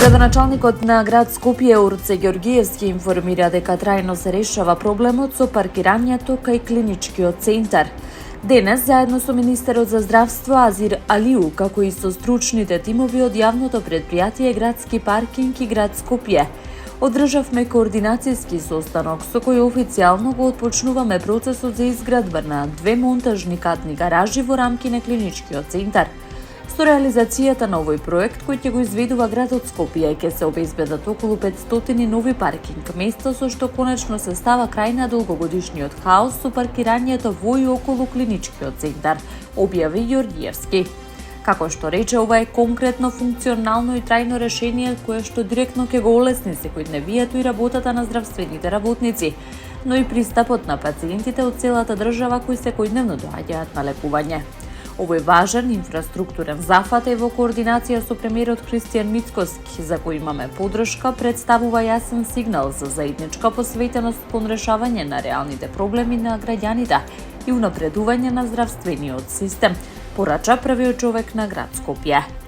Градоначалникот на град Скопје Урце Ѓоргиевски информира дека трајно се решава проблемот со паркирањето кај клиничкиот центар. Денес, заедно со министерот за здравство Азир Алиу, како и со стручните тимови од јавното предпријатие Градски паркинг и град Скопје, одржавме координацијски состанок со кој официјално го отпочнуваме процесот за изградба на 2 монтажни катни гаражи во рамки на клиничкиот центар. Со реализацијата на овој проект, кој ќе го изведува градот Скопје, ќе се обезбедат околу 500 нови паркинг места, со што конечно се става крај на долгогодишниот хаос со паркирањето во и околу клиничкиот центар, објави Ѓоргиевски. Како што рече, ова е конкретно, функционално и трајно решение кое што директно ќе го олесни секојдневието и работата на здравствените работници, но и пристапот на пациентите од целата држава кои секојдневно доаѓаат на лекување. Овој важен инфраструктурен зафат е во координација со премиерот Христијан Мицкоски, за кој имаме подршка, представува јасен сигнал за заедничка посветеност кон решавање на реалните проблеми на граѓаните и унапредување на здравствениот систем, порача првиот човек на град Скопје.